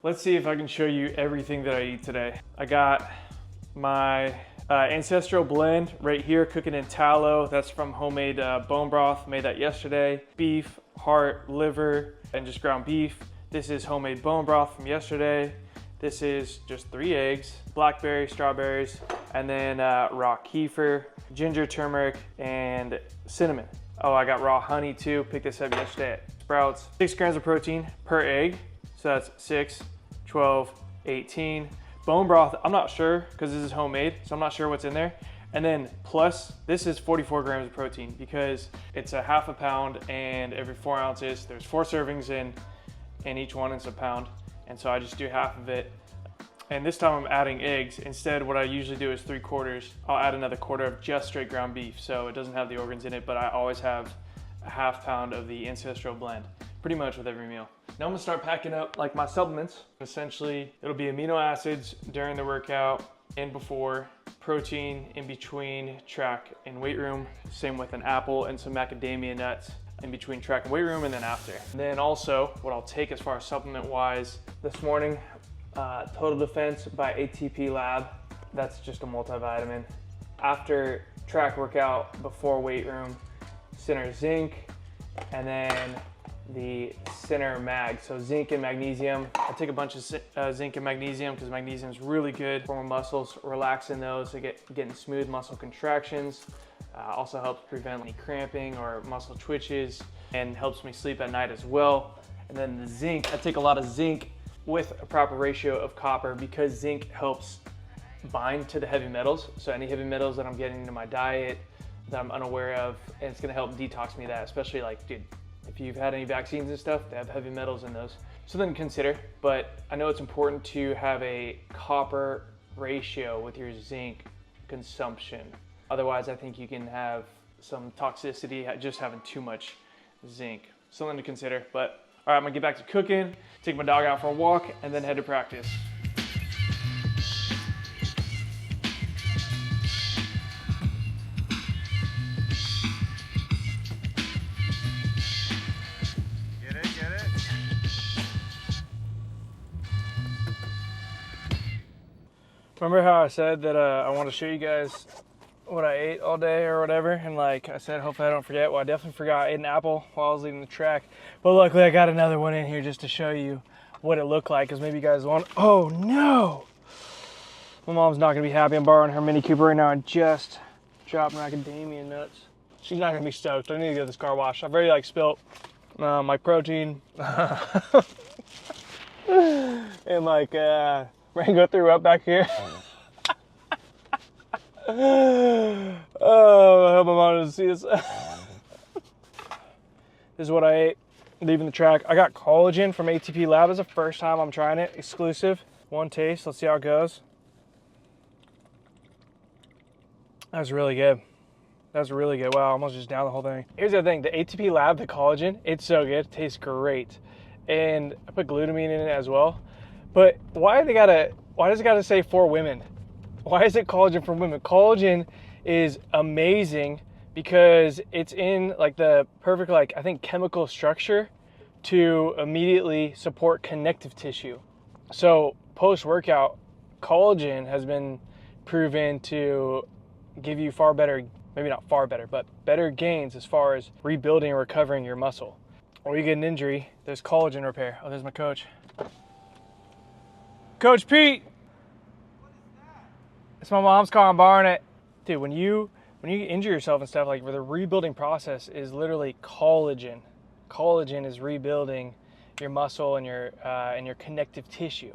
Let's see if I can show you everything that I eat today. I got my ancestral blend right here, cooking in tallow. That's from homemade bone broth, made that yesterday. Beef, heart, liver, and just ground beef. This is homemade bone broth from yesterday. This is just 3 eggs, blackberries, strawberries, and then raw kefir, ginger, turmeric, and cinnamon. Oh, I got raw honey too. Picked this up yesterday at Sprouts. 6 grams of protein per egg. So that's 6, 12, 18. Bone broth, I'm not sure because this is homemade, so I'm not sure what's in there. And then plus, this is 44 grams of protein because it's a half a pound and every 4 ounces, there's 4 servings in each one, it's a pound. And so I just do half of it. And this time I'm adding eggs. Instead, what I usually do is 3/4. I'll add another quarter of just straight ground beef. So it doesn't have the organs in it, but I always have a half pound of the ancestral blend, pretty much with every meal. Now I'm gonna start packing up like my supplements. Essentially, it'll be amino acids during the workout and before, protein in between track and weight room, same with an apple and some macadamia nuts in between track and weight room, and then after. And then also, what I'll take as far as supplement wise, this morning, Total Defense by ATP Lab. That's just a multivitamin. After track workout, before weight room, Center Zinc, and then the Center Mag, so zinc and magnesium. I take a bunch of zinc and magnesium because magnesium is really good for my muscles, relaxing those, so getting smooth muscle contractions. Also helps prevent any cramping or muscle twitches and helps me sleep at night as well. And then the zinc, I take a lot of zinc with a proper ratio of copper because zinc helps bind to the heavy metals. So any heavy metals that I'm getting into my diet that I'm unaware of, and it's gonna help detox me of that, especially like, dude, if you've had any vaccines and stuff, they have heavy metals in those. Something to consider, but I know it's important to have a copper ratio with your zinc consumption. Otherwise, I think you can have some toxicity just having too much zinc. Something to consider, but all right, I'm gonna get back to cooking, take my dog out for a walk, and then head to practice. Remember how I said that I want to show you guys what I ate all day or whatever, and like I said, hopefully I don't forget. Well, I definitely forgot. I ate an apple while I was leading the track, but luckily I got another one in here just to show you what it looked like, because maybe you guys want. Oh no, my mom's not gonna be happy. I'm borrowing her Mini Cooper right now. I just dropped macadamia nuts. She's not gonna be stoked. I need to get this car washed. I've already like spilt my protein and like Rango threw up back here. Oh, I hope my mom doesn't see this. This is what I ate leaving the track. I got collagen from ATP Lab. It's the first time I'm trying it, exclusive. One taste, let's see how it goes. That's really good. That's really good. Wow, I almost just downed the whole thing. Here's the thing, the ATP Lab, the collagen, it's so good, it tastes great. And I put glutamine in it as well. But why does it gotta say for women? Why is it collagen for women? Collagen is amazing because it's in like the perfect, like I think, chemical structure to immediately support connective tissue. So post-workout, collagen has been proven to give you far better, maybe not far better, but better gains as far as rebuilding and recovering your muscle. Or you get an injury, there's collagen repair. Oh, there's my coach. Coach Pete! What is that? It's my mom's car, I'm borrowing it. Dude, when you injure yourself and stuff, like the rebuilding process is literally collagen. Collagen is rebuilding your muscle and your connective tissue.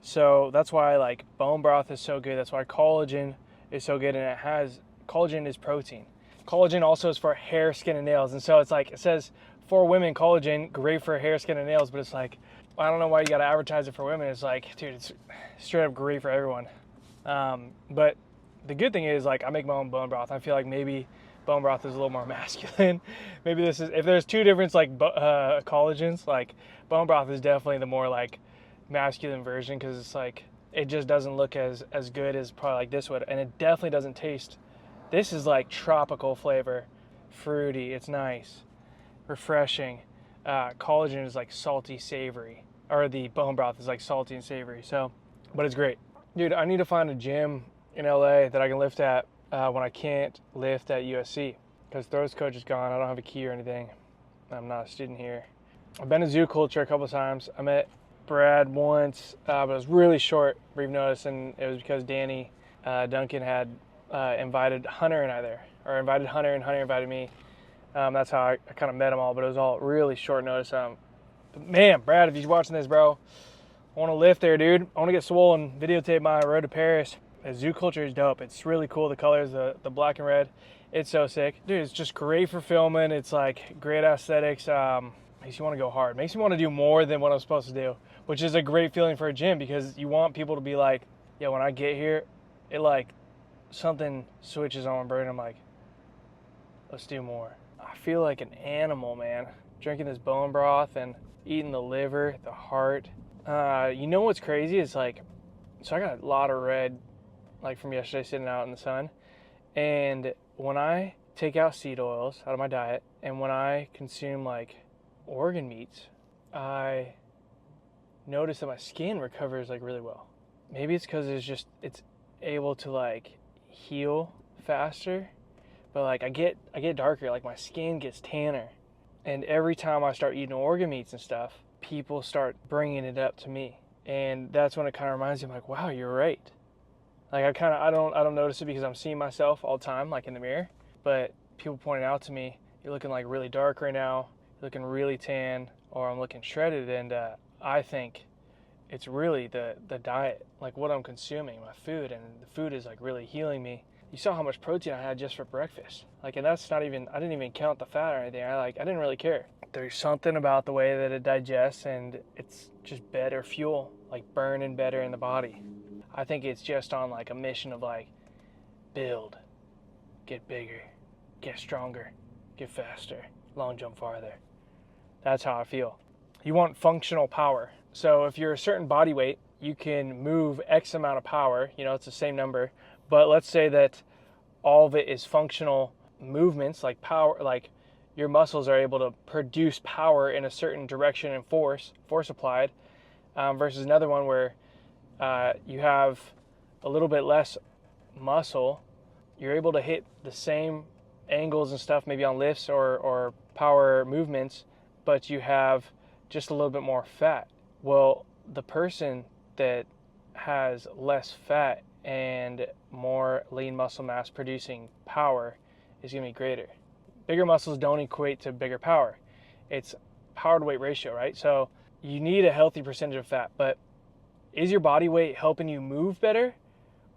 So that's why like bone broth is so good. That's why collagen is so good, and collagen is protein. Collagen also is for hair, skin, and nails. And so it's like, it says for women, collagen, great for hair, skin, and nails, but it's like, I don't know why you gotta advertise it for women. It's like, dude, it's straight up great for everyone. But the good thing is, like, I make my own bone broth. I feel like maybe bone broth is a little more masculine. Maybe this is, if there's two different like collagens, like bone broth is definitely the more like masculine version, because it's like, it just doesn't look as good as probably like this would, and it definitely doesn't taste. This is like tropical flavor, fruity. It's nice, refreshing. Collagen is like salty, savory. or the bone broth is like salty and savory. So, but it's great. Dude, I need to find a gym in LA that I can lift at when I can't lift at USC, because throws coach is gone. I don't have a key or anything. I'm not a student here. I've been to Zoo Culture a couple of times. I met Brad once, but it was really short, brief notice, and it was because Danny Duncan had invited Hunter and I there, or invited Hunter and Hunter invited me. That's how I kind of met them all, but it was all really short notice. Man, Brad, if you're watching this, bro, I want to lift there, dude. I want to get swollen, videotape my road to Paris. The Zoo Culture is dope. It's really cool. The colors, the black and red, it's so sick. Dude, it's just great for filming. It's like great aesthetics. Makes you want to go hard. Makes you want to do more than what I'm supposed to do, which is a great feeling for a gym, because you want people to be like, yeah, when I get here, it like something switches on my brain. I'm like, let's do more. I feel like an animal, man. Drinking this bone broth and eating the liver, the heart. You know what's crazy? It's like, so I got a lot of red, like from yesterday sitting out in the sun. And when I take out seed oils out of my diet, and when I consume like organ meats, I notice that my skin recovers like really well. Maybe it's because it's able to like heal faster, but like I get darker, like my skin gets tanner. And every time I start eating organ meats and stuff, people start bringing it up to me, and that's when it kind of reminds me, I'm like, wow, you're right. Like I don't notice it because I'm seeing myself all the time, like in the mirror, but people pointing out to me, you're looking like really dark right now, you're looking really tan, or I'm looking shredded, and I think it's really the diet, like what I'm consuming, my food, and the food is like really healing me. You saw how much protein I had just for breakfast. Like, and that's not even, I didn't even count the fat or anything. I didn't really care. There's something about the way that it digests, and it's just better fuel, like burning better in the body. I think it's just on like a mission of like, build, get bigger, get stronger, get faster, long jump farther. That's how I feel. You want functional power. So if you're a certain body weight, you can move X amount of power, you know, it's the same number. But let's say that all of it is functional movements, like power, like your muscles are able to produce power in a certain direction and force applied, versus another one where you have a little bit less muscle. You're able to hit the same angles and stuff, maybe on lifts or power movements, but you have just a little bit more fat. Well, the person that has less fat and more lean muscle mass producing power is going to be greater. Bigger muscles don't equate to bigger power. It's power to weight ratio, right? So you need a healthy percentage of fat, but is your body weight helping you move better,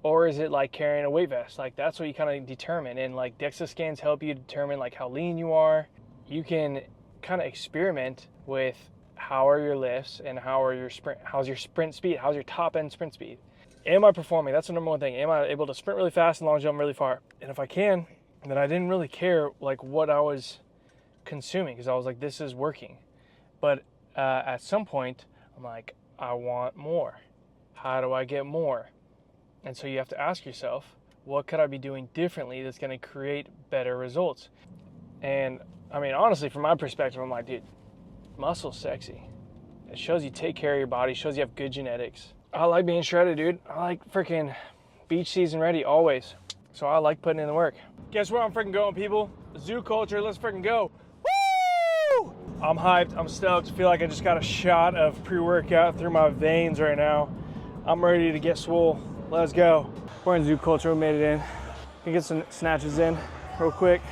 or is it like carrying a weight vest? Like that's what you kind of determine, and like DEXA scans help you determine like how lean you are. You can kind of experiment with how are your lifts and how's your sprint speed, how's your top end sprint speed. Am I performing? That's the number one thing. Am I able to sprint really fast and long jump really far? And if I can, then I didn't really care like what I was consuming, because I was like, this is working. But at some point, I'm like, I want more. How do I get more? And so you have to ask yourself, what could I be doing differently that's going to create better results? And I mean, honestly, from my perspective, I'm like, dude, muscle's sexy. It shows you take care of your body, shows you have good genetics. I like being shredded, dude. I like freaking beach season ready always. So I like putting in the work. Guess where I'm freaking going, people? Zoo Culture, let's freaking go. Woo! I'm hyped, I'm stoked. I feel like I just got a shot of pre-workout through my veins right now. I'm ready to get swole. Let's go. We're in Zoo Culture, we made it in. Can get some snatches in real quick.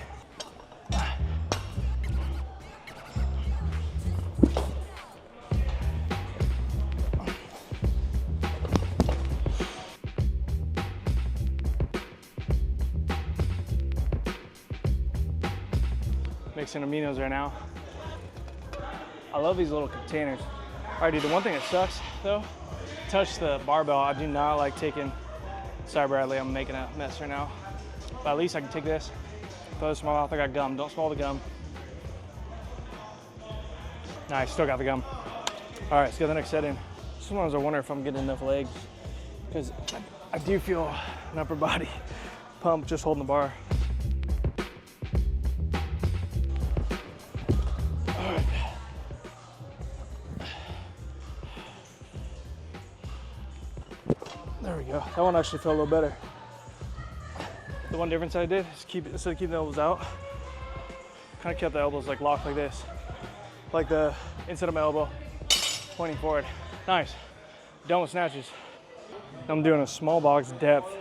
Mixing aminos right now. I love these little containers. All right, dude, the one thing that sucks though, touch the barbell. I do not like taking, sorry Bradley, I'm making a mess right now. But at least I can take this, throw this in my mouth. I got gum, don't swallow the gum. Nice, still got the gum. All right, let's get the next set in. Sometimes I wonder if I'm getting enough legs, because I do feel an upper body pump just holding the bar. There we go. That one actually felt a little better. The one difference I did is instead of keeping the elbows out, kind of kept the elbows like locked like this. Like the inside of my elbow, pointing forward. Nice. Done with snatches. I'm doing a small box depth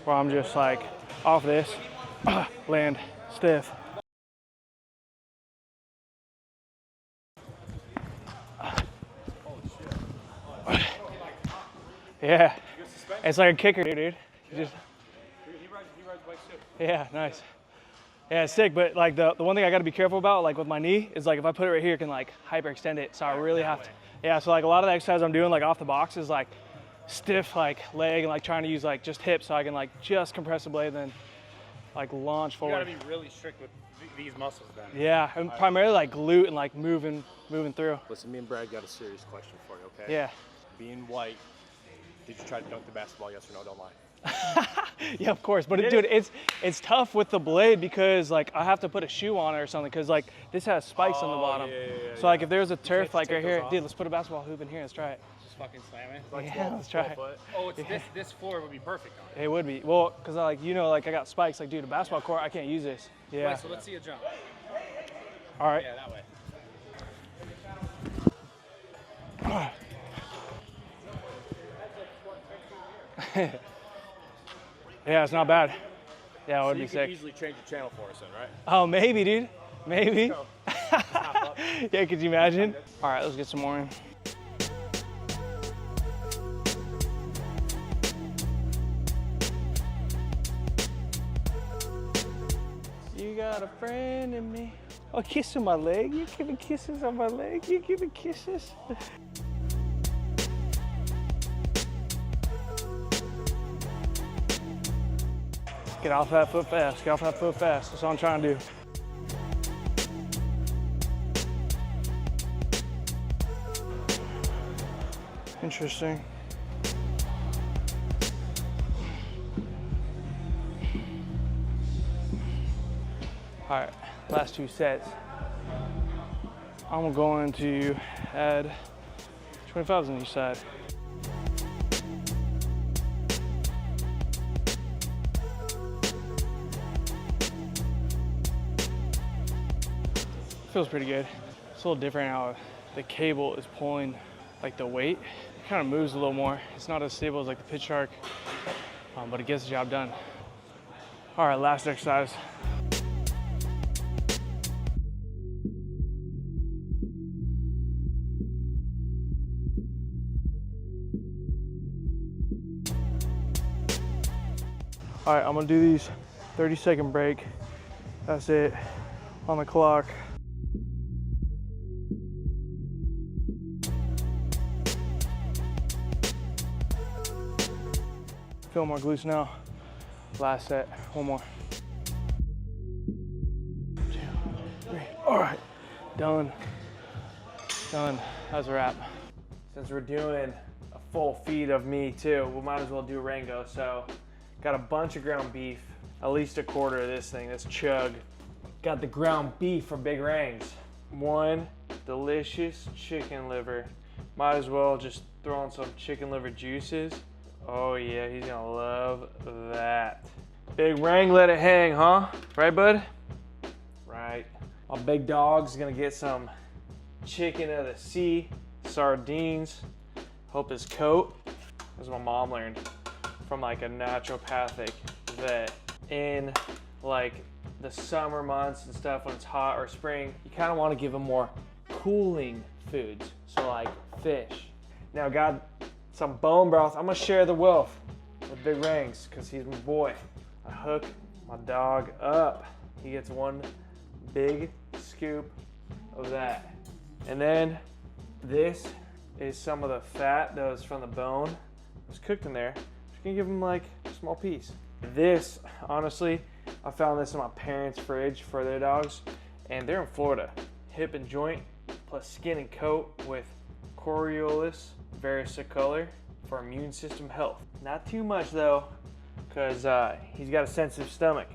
where I'm just like off this, land stiff. Yeah, it's like a kicker, dude. You just, He rides bikes too. yeah, nice. Yeah, it's sick, but like the one thing I gotta be careful about, like with my knee, is like if I put it right here, it can like hyperextend it. So I really have to, yeah, so like a lot of the exercise I'm doing like off the box is like stiff like leg and like trying to use like just hips so I can like just compress the blade and then like launch forward. You gotta be really strict with these muscles then. Yeah, and primarily like glute and like moving through. Listen, me and Brad got a serious question for you, okay? Yeah. Being white, did you try to dunk the basketball, yes or no? Don't lie. Yeah, of course, but dude, it's tough with the blade because like I have to put a shoe on it or something because like this has spikes on the bottom. So like if there's a turf like right here, dude, let's put a basketball hoop in here. Let's try it. Just fucking slam it. Like Yeah, let's try it. Oh, it's this floor would be perfect on it. It would be. Well, because like, you know, like I got spikes. Like, dude, a basketball court, I can't use this. Yeah. Right, so let's see a jump. All right. Yeah, that way. Yeah, it's not bad. Yeah, it would So be you sick. could easily change the channel for us then, right? Oh, maybe, dude. Maybe. Yeah, could you imagine? All right, let's get some more in. You got a friend in me. Oh, kiss on my leg. You giving kisses on my leg. You giving kisses. Get off that foot fast. Get off that foot fast. That's all I'm trying to do. Interesting. All right, last two sets. I'm going to add 25s on each side. Feels pretty good. It's a little different how the cable is pulling like the weight. It kind of moves a little more. It's not as stable as like the pitch shark, but it gets the job done. All right, last exercise. All right, I'm gonna do these 30-second break. That's it, on the clock. Feel my glutes now. Last set, one more. 2, 3, all right, done. Done, that's a wrap. Since we're doing a full feed of me too, we might as well do Rango. So, got a bunch of ground beef, at least a quarter of this thing, this chug. Got the ground beef from Big Rangs. One delicious chicken liver. Might as well just throw in some chicken liver juices. Oh yeah, he's gonna love that. Big Rang, let it hang, huh? Right, bud? Right. My big dog's gonna get some chicken of the sea, sardines. Hope his coat, as my mom learned from like a naturopathic vet. In like the summer months and stuff when it's hot or spring, you kind of want to give him more cooling foods. So like fish. Now got some bone broth. I'm gonna share the wealth with Big Rangs because he's my boy. I hook my dog up. He gets one big scoop of that. And then this is some of the fat that was from the bone. It was cooked in there. Just gonna give him like a small piece. This, honestly, I found this in my parents' fridge for their dogs, and they're in Florida. Hip and joint plus skin and coat with Coriolis versicolor for immune system health. Not too much though, because he's got a sensitive stomach.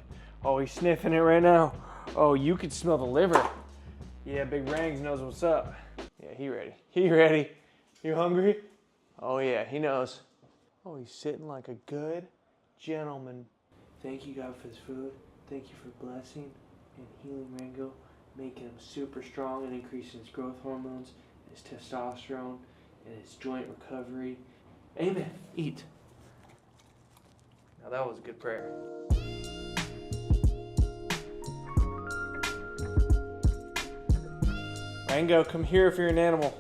Oh, he's sniffing it right now. Oh, you could smell the liver. Yeah, Big Rangs knows what's up. Yeah, he ready. He ready. You hungry? Oh yeah, he knows. Oh, he's sitting like a good gentleman. Thank you, God, for this food. Thank you for blessing and healing Rango, making him super strong and increasing his growth hormones, his testosterone, and his joint recovery. Amen. Eat. Now that was a good prayer. Rango, come here if you're an animal.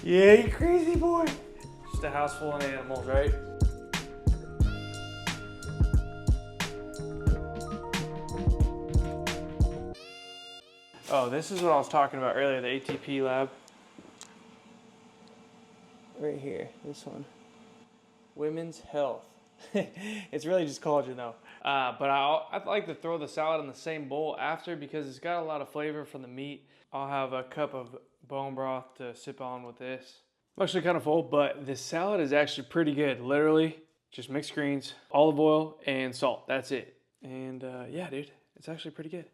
Yeah, you crazy boy. Just a house full of animals, right? Oh, this is what I was talking about earlier, the ATP lab. Right here, this one. Women's health. It's really just collagen though. But I'd like to throw the salad in the same bowl after because it's got a lot of flavor from the meat. I'll have a cup of bone broth to sip on with this. I'm actually kind of full, but this salad is actually pretty good. Literally, just mixed greens, olive oil, and salt. That's it. And yeah, dude, it's actually pretty good.